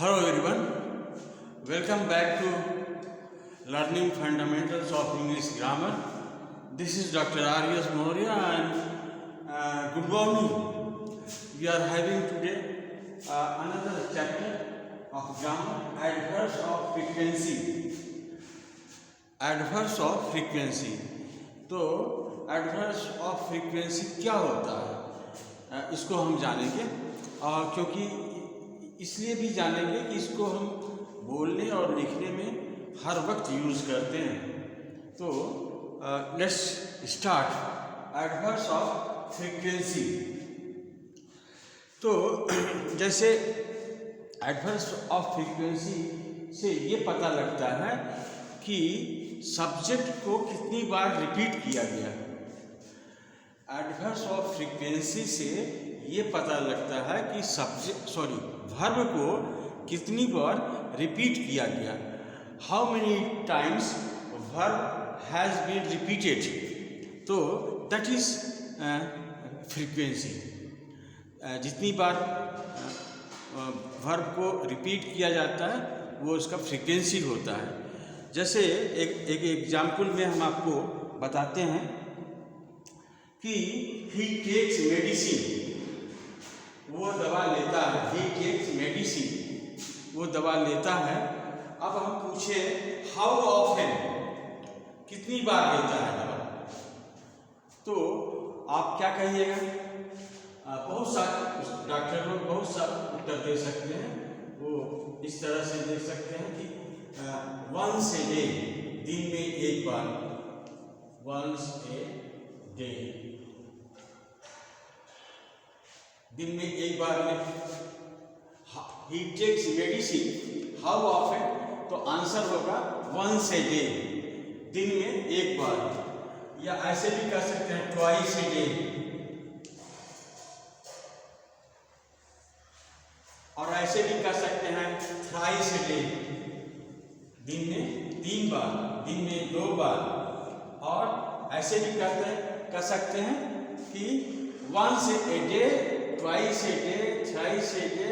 Hello everyone, welcome back to Learning Fundamentals of English Grammar. This is Dr. R.S. Moria and good morning. We are having today another chapter of grammar, adverbs of frequency. Adverbs of frequency. तो adverbs of frequency क्या होता है इसको हम जानेंगे क्योंकि इसलिए भी जानेंगे कि इसको हम बोलने और लिखने में हर वक्त यूज़ करते हैं। तो let's start adverbs of frequency. तो जैसे एडवर्ब्स ऑफ फ्रीक्वेंसी से ये पता लगता है कि सब्जेक्ट को कितनी बार रिपीट किया गया। एडवर्ब्स ऑफ फ्रीक्वेंसी से ये पता लगता है कि वर्ब को कितनी बार रिपीट किया गया। How many times verb has been repeated, तो दैट इज़ फ्रीक्वेंसी। जितनी बार वर्ब को रिपीट किया जाता है वो उसका फ्रीक्वेंसी होता है। जैसे एक एग्जाम्पल में हम आपको बताते हैं कि ही टेक्स मेडिसिन, वो दवा लेता है। ही टेक्स मेडिसिन, वो दवा लेता है। अब हम पूछे हाउ ऑफन, कितनी बार लेता है दवा, तो आप क्या कहिएगा? बहुत सारे डॉक्टर लोग बहुत सा उत्तर दे सकते हैं। वो इस तरह से दे सकते हैं कि वंस ए डे, दिन में एक बार, वंस ए डे, दिन में एक बार में। ही टेक्स मेडिसिन हाउ ऑफन, तो आंसर होगा वंस ए डे, दिन में एक बार। या ऐसे भी कर सकते हैं ट्वाइस ए डे, और ऐसे भी कर सकते हैं थ्राइस ए डे, दिन में 3 बार, दिन में 2 बार। और ऐसे भी कर सकते हैं कि once a day, twice a day, thrice a day,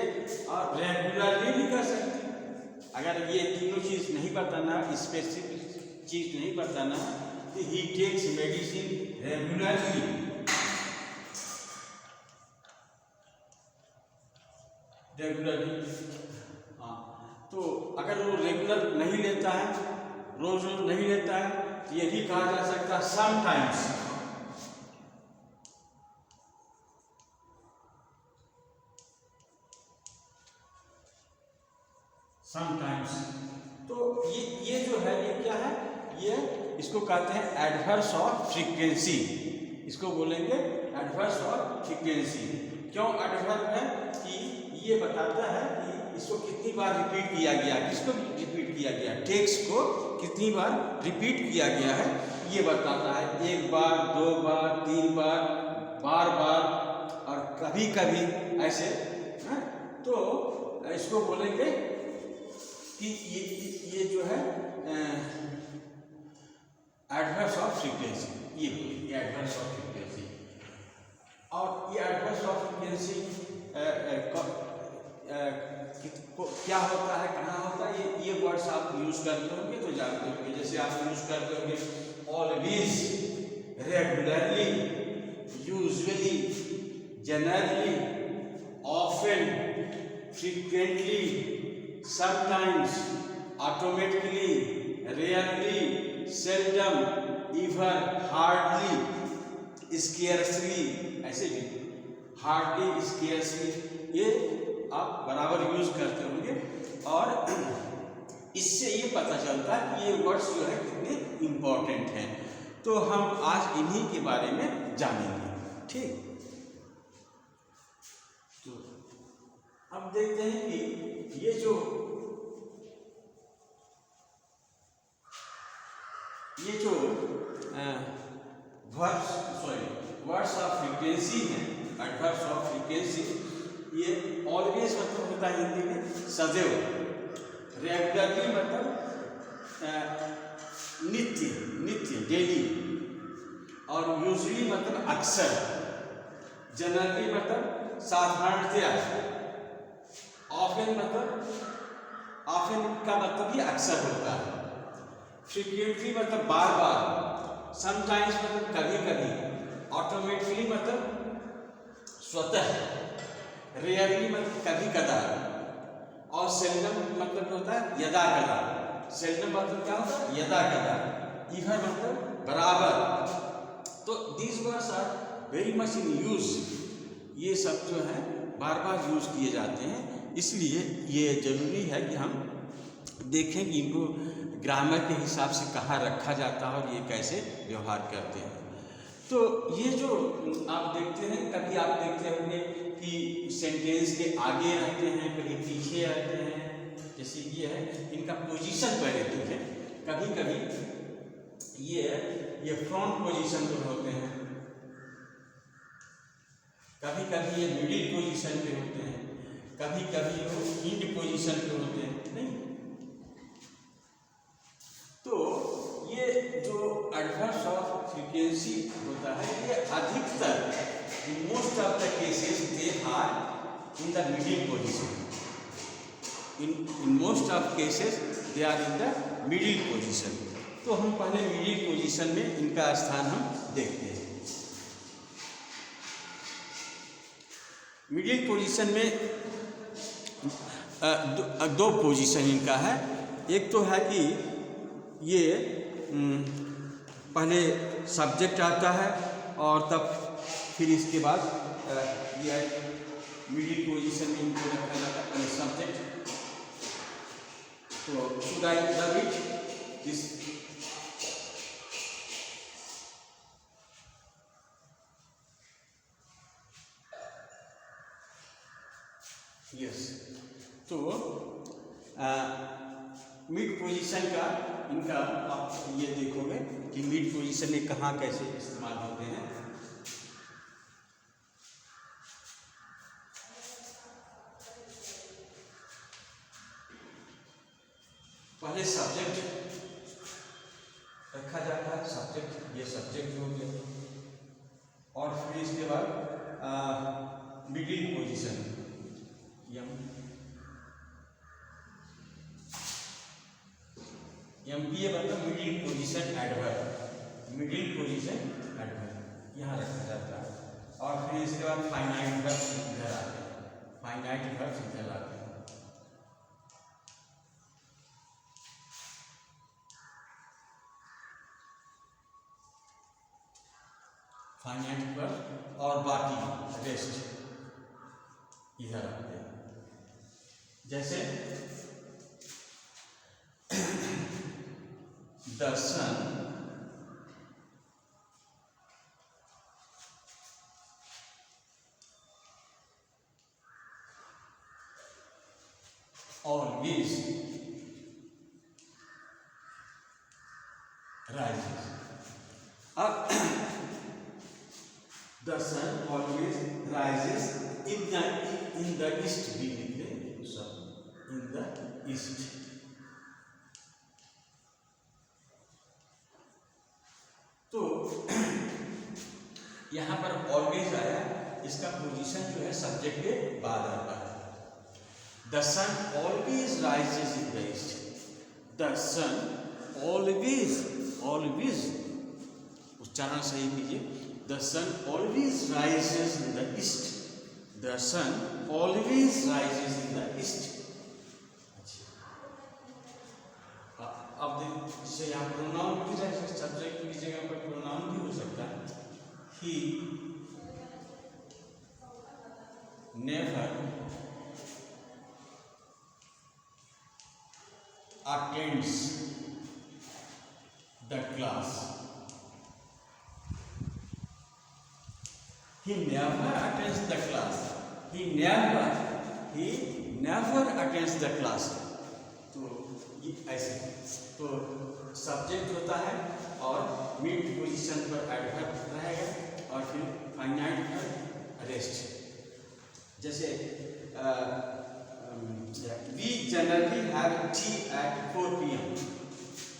और रेगुलरली भी कर सकते हैं। अगर ये तीनों चीज़ नहीं बताना, स्पेसिफिक चीज़ नहीं बताना, तो ही टेक्स मेडिसिन रेगुलरली, हाँ। तो अगर वो रेगुलर नहीं लेता है, रोज रोज नहीं लेता है, तो ये भी कहा जा सकता है समटाइम्स। समटाइम्स, तो ये जो है ये क्या है? ये इसको कहते हैं एडवर्ब्स ऑफ फ्रीक्वेंसी। इसको बोलेंगे एडवर्ब्स ऑफ फ्रीक्वेंसी। क्यों एडवर्ब है? कि ये बताता है कि इसको कितनी बार रिपीट किया गया, किसको रिपीट किया गया, टेक्स्ट को कितनी बार रिपीट किया गया है, ये बताता है। 1 बार, 2 बार, 3 बार, बार बार, और कभी कभी ऐसे है। तो इसको बोलेंगे कि ये जो है एडवर्ब्स ऑफ फ्रीक्वेंसी, ये एडवर्ब्स ऑफ फ्रीक्वेंसी। और ये एडवर्ब्स ऑफ फ्रीक्वेंसी क्या होता है, कहाँ होता है, ये वर्ड्स आप यूज़ करते होंगे तो जानते होंगे। जैसे आप यूज़ करते होंगे always, regularly, usually, generally, often, frequently, sometimes, automatically, rarely, seldom, even, hardly, scarcely, ऐसे भी hardly, scarcely, ये आप बराबर यूज करते होंगे। और इससे ये पता चलता है कि ये वर्ड्स जो है कितने इम्पोर्टेंट हैं। तो हम आज इन्हीं के बारे में जानेंगे, ठीक। तो अब देखते हैं कि ये जो वर्ड्स ऑफ फ्रीक्वेंसी हैं, एडवर्ब्स ऑफ फ्रीक्वेंसी, ये ऑलवेज मतलब होता है हिंदी में सदैव, रेगुलरली मतलब नित्य डेली, और यूजुअली मतलब अक्सर, जनरली मतलब साधारणतया, ऑफन मतलब ऑफन का मतलब ये अक्सर होता है, फ्रीक्वेंटली मतलब बार बार, समटाइम्स मतलब कभी कभी, ऑटोमेटिकली मतलब स्वतः, रेयरली मतलब कभी कदार, और सेल्डम मतलब होता है यदा कदा। सेल्डम मतलब क्या होता है? यदा कदा। इवन मतलब बराबर। तो these words are very much in use. ये सब जो है बार बार यूज किए जाते हैं, इसलिए ये जरूरी है कि हम देखें कि इनको ग्रामर के हिसाब से कहाँ रखा जाता है और ये कैसे व्यवहार करते हैं। तो ये जो आप देखते हैं, कभी आप देखते होंगे कि सेंटेंस के आगे रहते हैं, कभी पीछे रहते हैं, जैसे ये है, इनका पोजीशन पहले देखें। कभी कभी ये फ्रंट पोजीशन पर होते हैं, कभी कभी ये मिडिल पोजीशन पे होते हैं, कभी कभी वो इंड पोजीशन पे होते हैं, नहीं? तो ये जो एडवर्स ऑफ फ्रीक्वेंसी होता है, ये अधिकतर most of the cases they are in the middle position. In most of cases they are in the middle position. तो हम पहले मिडिल पोजीशन में इनका स्थान हम देखते हैं। मिडिल पोजीशन में दो पोजीशन इनका है। एक तो है कि ये पहले सब्जेक्ट आता है और तब फिर इसके बाद ये मिडिल पोजीशन में इनको रखा जाता है, पहले सब्जेक्ट। तो should I love it this, yes. तो मिड पोजीशन का इनका आप ये देखोगे कि मिड पोजीशन में कहाँ कैसे इस्तेमाल होते हैं। पहले सब्जेक्ट रखा जाता है, सब्जेक्ट, ये सब्जेक्ट हो गया, और फिर इसके बाद मिडिल पोजीशन, ये मतलब middle position adverb, middle position adverb यहाँ रखा जाता है। और फिर इसके बाद फाइनाइट वर्ब्स इधर आते हैं, फाइनाइट वर्ब्स इधर आते हैं। फाइनाइट वर्ब और बाकी रेस्ट इधर आते हैं। जैसे the sun always rises. अब the sun always rises in the east, भी लिख लें सब, in the east। तो यहाँ पर ऑलवेज आया, इसका पोजीशन जो है सब्जेक्ट के बाद आता है। The sun always rises in the east. The sun always, always उच्चारण सही कीजिए, the sun always rises in the east. The sun always rises in the east. अब जैसे यहाँ प्रोनाउन की जगह, सब्जेक्ट की जगह पर प्रोनाउन भी हो सकता है। He never attends the class. He never attends the class. He never attends the class. तो ये ऐसे, तो सब्जेक्ट होता है और मिड पोजीशन पर एडवर्ब रहेगा और फिर फाइनाइट पर रेस्ट। जैसे we generally have tea at 4 p.m.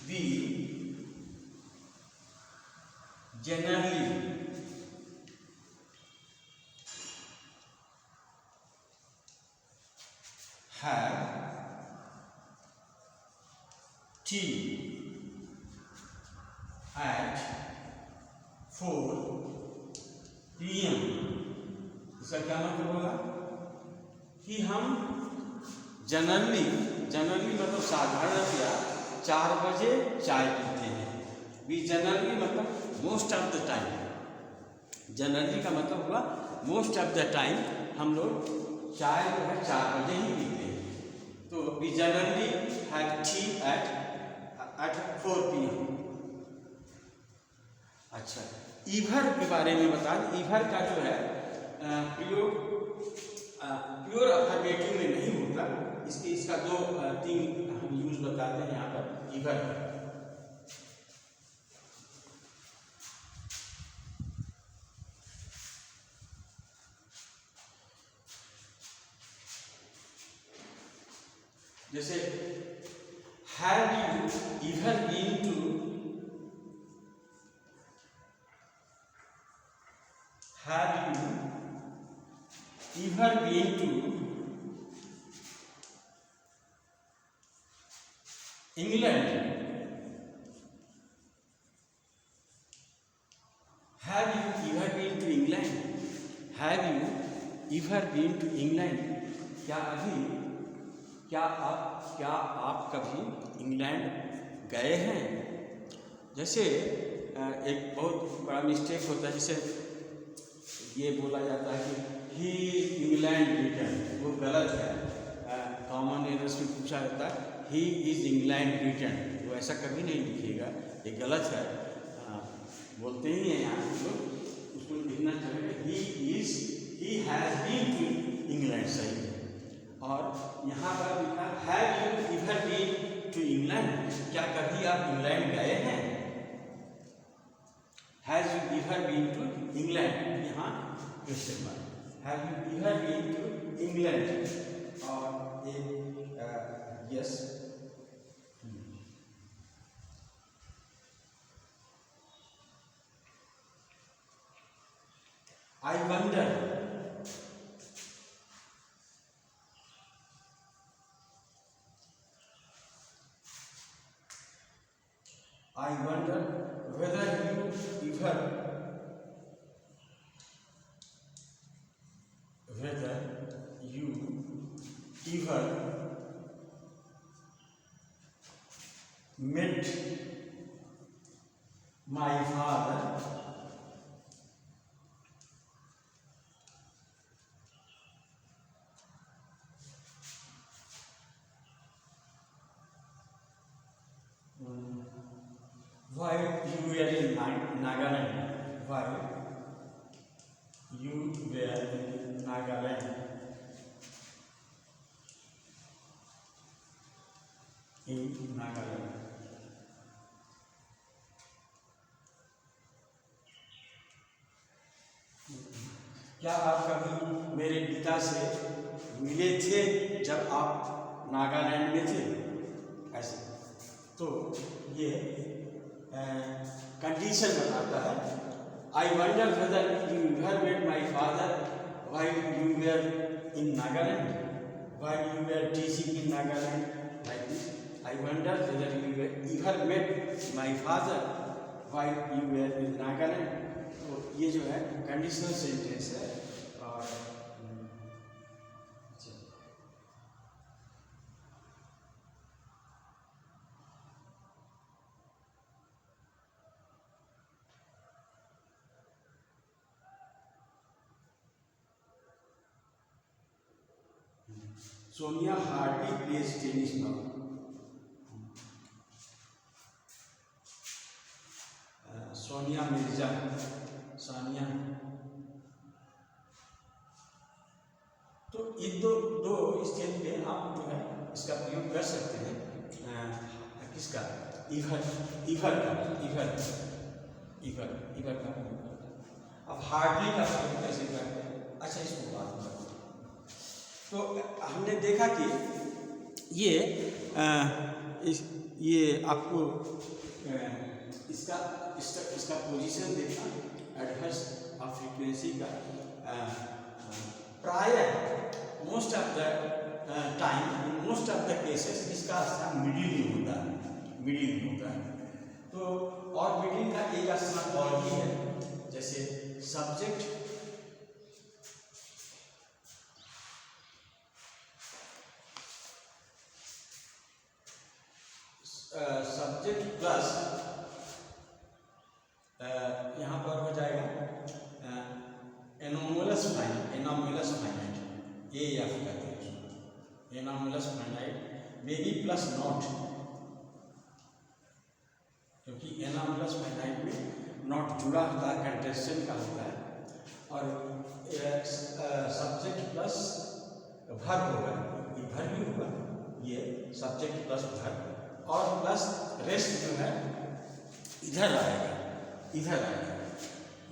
We generally have tea at 4 PM। इसका क्या मतलब होगा कि हम जनरली मतलब साधारणतया 4 बजे चाय पीते हैं। वी जनरली मतलब most of the time, generally का मतलब हुआ मोस्ट ऑफ द टाइम हम लोग चाय जो है 4 बजे ही पीते हैं। तो we generally have tea at 4 PM। अच्छा, ईभर के बारे में बता दें। ईभर का जो है प्रयोग प्योर अफर्मेटिव में नहीं होता। इसका 2-3 हम यूज बताते हैं यहाँ पर ईभर का। जैसे have you ever been to, have you ever been to England? Have you ever been to England? Have you ever been to England? क्या आप कभी इंग्लैंड गए हैं? जैसे एक बहुत बड़ा मिस्टेक होता है, जैसे ये बोला जाता है कि ही इंग्लैंड रिटर्न, वो गलत है। कॉमन एरर्स में पूछा जाता है ही इज इंग्लैंड रिटर्न, वो ऐसा कभी नहीं लिखिएगा, ये गलत है। बोलते ही हैं यहाँ लोग, उसको लिखना चाहिए he has been to England, सही है। और यहाँ पर लिखा have you ever been to England, क्या कभी आप इंग्लैंड गए हैं? Has you ever been to England, यहाँ question mark. Have you ever been to England, और एक yes. I wonder, I wonder whether you ever met my father while you were in Nagaland, while you were in Nagaland, in Nagaland. क्या आप कभी मेरे पिता से मिले थे जब आप नागालैंड में थे? ऐसे तो ये कंडीशन बताता है। I wonder whether you ever met my father while you were in Nagaland, while you were teaching in Nagaland, like this. I wonder whether you ever met my father while you were in Nagaland. तो ये जो है conditional sentence है। और Sonia hardly plays tennis now. Sonia Mirza, Sania. तो ये दो stage पे आप जो है इसका प्रयोग कर सकते हैं। किसका? इवर का प्रयोग करते हैं। अब हार्डली का प्रयोग कैसे करते हैं? अच्छा, इसको बात करते हैं। तो हमने देखा कि ये आपको इसका पोजीशन देखा, एडवर्स ऑफ फ्रीक्वेंसी का। प्राय most of the time, most of the cases इसका स्थान मिडिल में होता है। मिडिल होता है। तो और मिडिल का एक स्थान और भी है, जैसे सब्जेक्ट प्लस यहाँ पर हो जाएगा एनोमलस फाइनाइट, ये याद करते हैं उसको, anomalous finite may be plus not, क्योंकि एनोमलस फाइनाइट में नॉट जुड़ा होता है, कंटेस्टेंट का होता है, और सब्जेक्ट प्लस वर्ब होगा, ये वर्ब भी होगा, ये सब्जेक्ट प्लस वर्ब, और प्लस रेस्ट जो है इधर आएगा,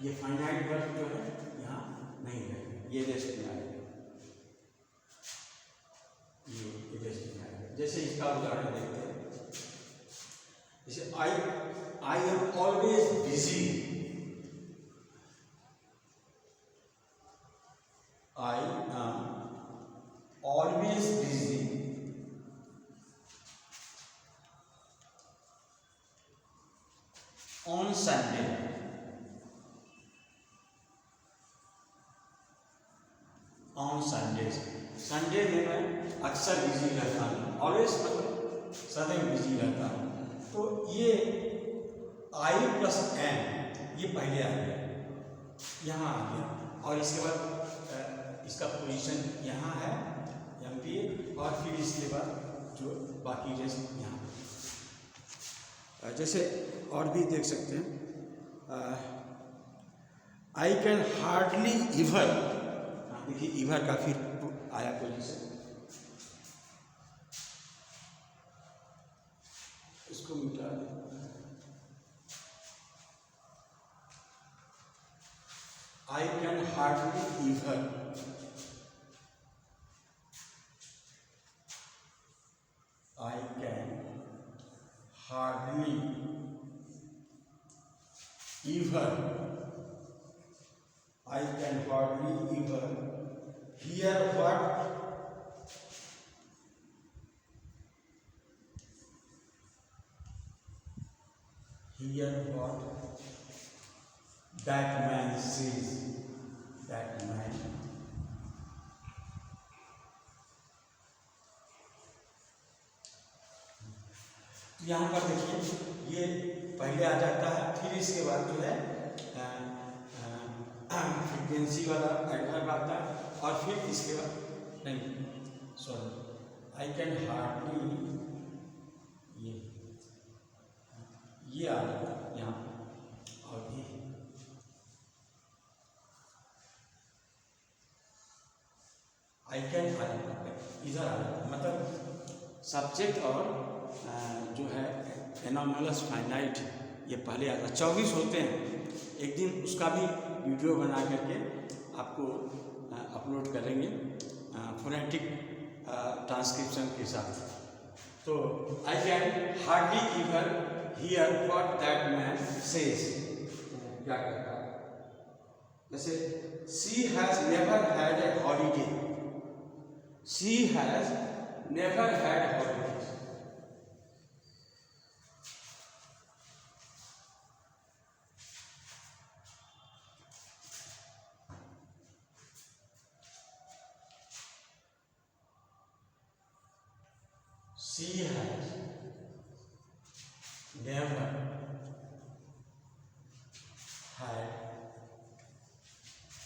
ये फाइनाइट वर्ब जो है यहाँ नहीं रहेगा, ये रेस्ट में आएगा, ये रेस्ट में आएगा। जैसे इसका उदाहरण देखते हैं, जैसे I am always busy, I am always busy on Sunday, on Sunday, Sunday में मैं अक्सर बिजी रहता हूँ, ऑलवेज मतलब सदैव बिजी रहता हूँ। तो ये आई प्लस एन ये पहले आ गया, यहाँ आ गया, और इसके बाद इसका पोजीशन यहाँ है MP, और फिर इसके बाद जो बाकी रेस्ट यहाँ। जैसे और भी देख सकते हैं, आई कैन हार्डली इवर, देखिए इवर का फिर आया पोजीशन, इसको मिटा दें, I can hardly इवर, I can hardly इवर, I can hardly even hear what that man says, that man यहाँ पर देखिए ये पहले आ जाता है, फिर इसके बाद जो है फ्रीक्वेंसी वाला एडवर्ब आता है, और फिर इसके बाद नहीं सॉरी आई कैन हार्डली, ये आ जाएगा यहाँ, और भी आई कैन इधर आ जाता है, मतलब सब्जेक्ट और जो है एनोमलस फाइनाइट ये पहले आता है। 24 होते हैं, एक दिन उसका भी वीडियो बना करके आपको अपलोड करेंगे फोनेटिक ट्रांसक्रिप्शन के साथ। तो I can hardly even here what that man says, क्या कहता है, जैसे she has never had a holiday, she has never had holiday, she has never had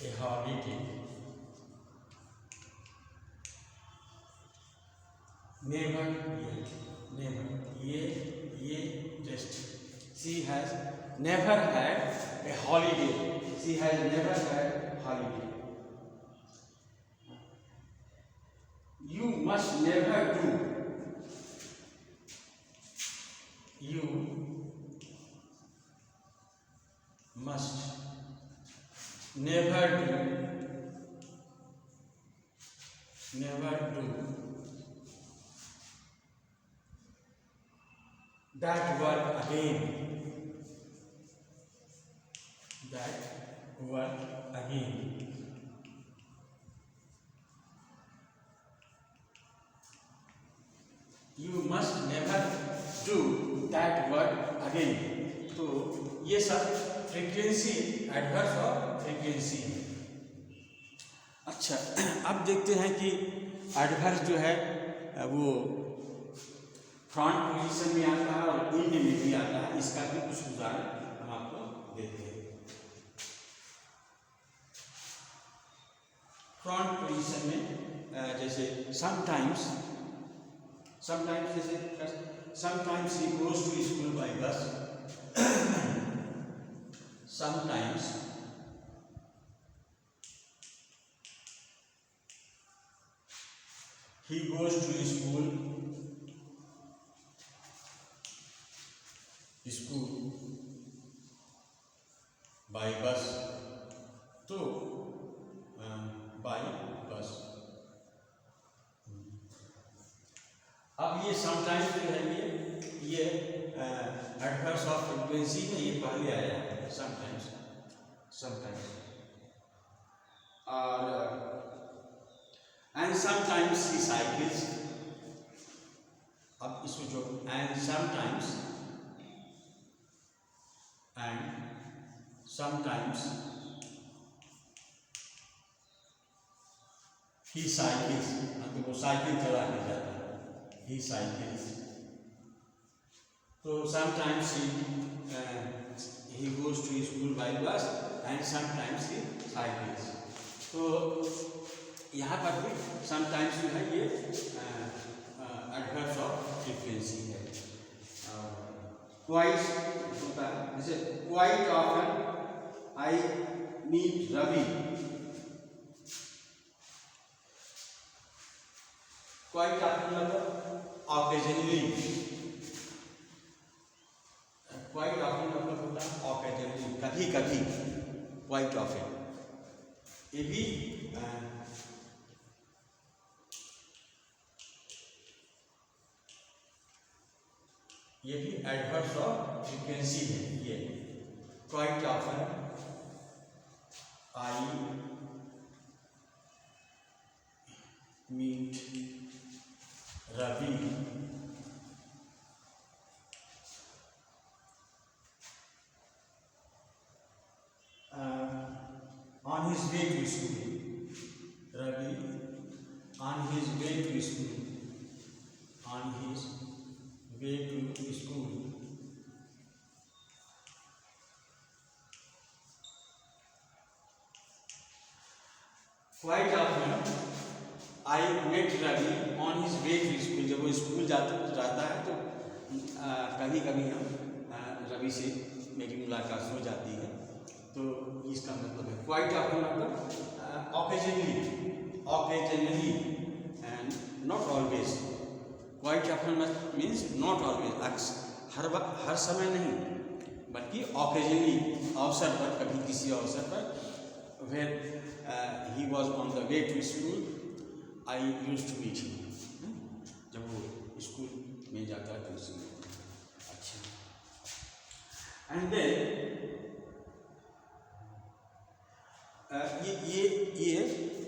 a holiday, never ये test, she has never had a holiday, she has never had holiday, you must never do, you must never do that word again, you must never do that word again. तो ये सब frequency, adverse और frequency है। अच्छा, अब देखते हैं कि एडवर्स जो है वो फ्रंट पोजीशन में आता है और एंड में भी आता है। इसका भी कुछ उदाहरण हम आपको देते हैं। फ्रंट पोजीशन में जैसे sometimes he goes to school by bus, sometimes he goes to school by bus, तो by bus। अब ये समटाइम्स जो है ये एडवर्स ऑफ फ्रीक्वेंसी में ये पहले आया है, समटाइम्स और एंड समटाइम्स ही साइकिल्स। अब इसमें जो एंड समटाइम्स ही साइकिल्स, मतलब वो साइकिल चलाने जाता है, ही साइकिल्स। तो sometimes he goes to school by bus and sometimes he cycles। तो यहाँ पर भी समटाइम्स जो है ये एडवर्स ऑफ फ्रीक्वेंसी है। क्वाइट होता है, जैसे quite often I meet Ravi. Quite often मतलब ऑकेजनली, क्वाइट ऑफन मतलब होता है ऑकेजनली, कभी कभी, क्वाइट ऑफन। ये भी एडवर्स ऑफ फ्रीक्वेंसी है। ये quite often I meet Ravi on his way to school, Ravi on his way to school, on his way to school। Quite often I met Ravi on his way to school। जब वो school जाता है तो कभी कभी हम रवि से मेरी मुलाकात हो जाती है। तो इसका मतलब है क्वाइट ऑफन मतलब occasionally and not always. Quite often means not always, हर समय नहीं, बल्कि ऑकेजनली, अवसर पर, कभी किसी अवसर पर। Where he was on the way to school I used to meet him. जब वो स्कूल में जाता है तो उसमें। अच्छा, एंड देन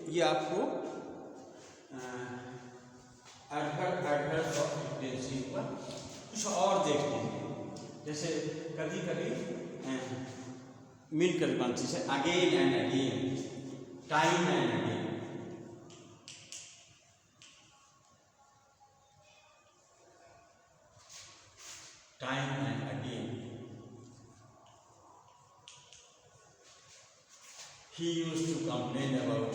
ये आपको एडवर्स ऑफ फ्रीक्वेंसी पर कुछ और देखते हैं। जैसे कभी कभी मिलकर बनती है again and again, time and again. Time and again. He used to complain about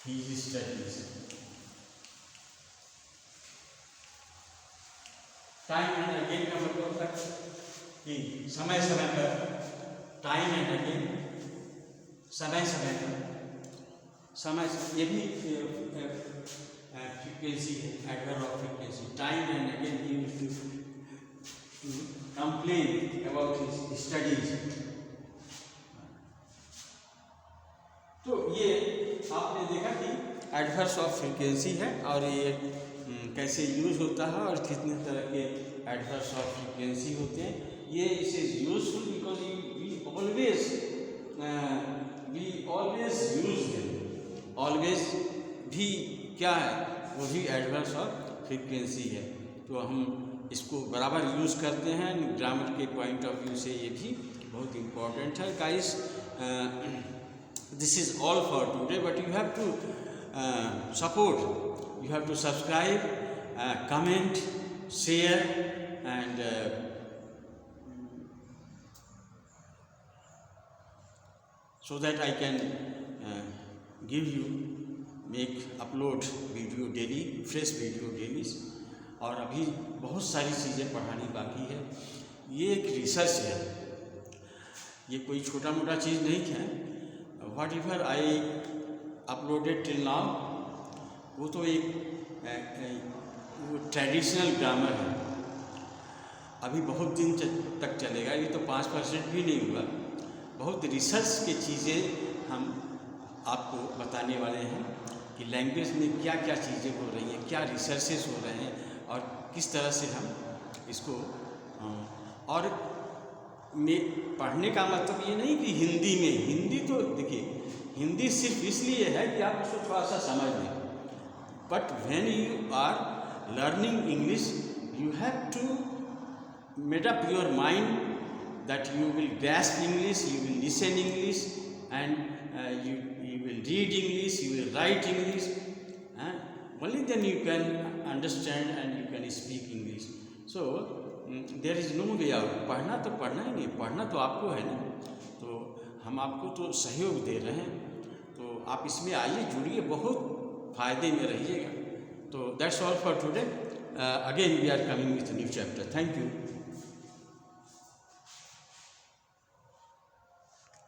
his studies। Time and again का मतलब होता है कि समय समय पर, टाइम एंड अगेन समय समय पर, समय ये भी फ्रीक्वेंसी है, adverbs of frequency. Time and again he used to complain about his studies. तो ये आपने देखा कि एडवर्स ऑफ फ्रीक्वेंसी है और ये कैसे यूज होता है और कितने तरह के एडवर्स ऑफ फ्रीक्वेंसी होते हैं। ये is useful because we always use them. Always भी क्या है, वो भी एडवर्ब्स ऑफ फ्रीक्वेंसी है, तो हम इसको बराबर यूज़ करते हैं। ग्रामर के पॉइंट ऑफ व्यू से ये भी बहुत इम्पोर्टेंट है। Guys, this is all for today, but you have to support, you have to subscribe, comment, share, and so that I can upload video daily, fresh video daily। और अभी बहुत सारी चीज़ें पढ़ानी बाकी है। ये एक रिसर्च है, ये कोई छोटा मोटा चीज़ नहीं है। What ever I uploaded till now, वो तो एक ट्रेडिशनल ग्रामर है, अभी बहुत दिन तक चलेगा। ये तो 5% भी नहीं हुआ। बहुत रिसर्च की चीज़ें हम आपको बताने वाले हैं कि लैंग्वेज में क्या क्या चीज़ें हो रही हैं, क्या रिसर्चेस हो रहे हैं, और किस तरह से हम इसको और पढ़ने का मतलब ये नहीं कि हिंदी में, हिंदी तो देखिए, हिंदी सिर्फ इसलिए है कि आप उसको थोड़ा सा समझ लें। But when you are learning English, you have to make up your mind that you will grasp English, you will listen English, and you will read English, you will write English. Only then you can understand and you can speak English. So there is no way out. पढ़ना तो पढ़ना ही नहीं, पढ़ना तो आपको है ना, तो हम आपको तो सहयोग दे रहे हैं, तो आप इसमें आइए, जुड़िए, बहुत फ़ायदे में रहिएगा। तो that's all for today. Again we are coming with new chapter. Thank you.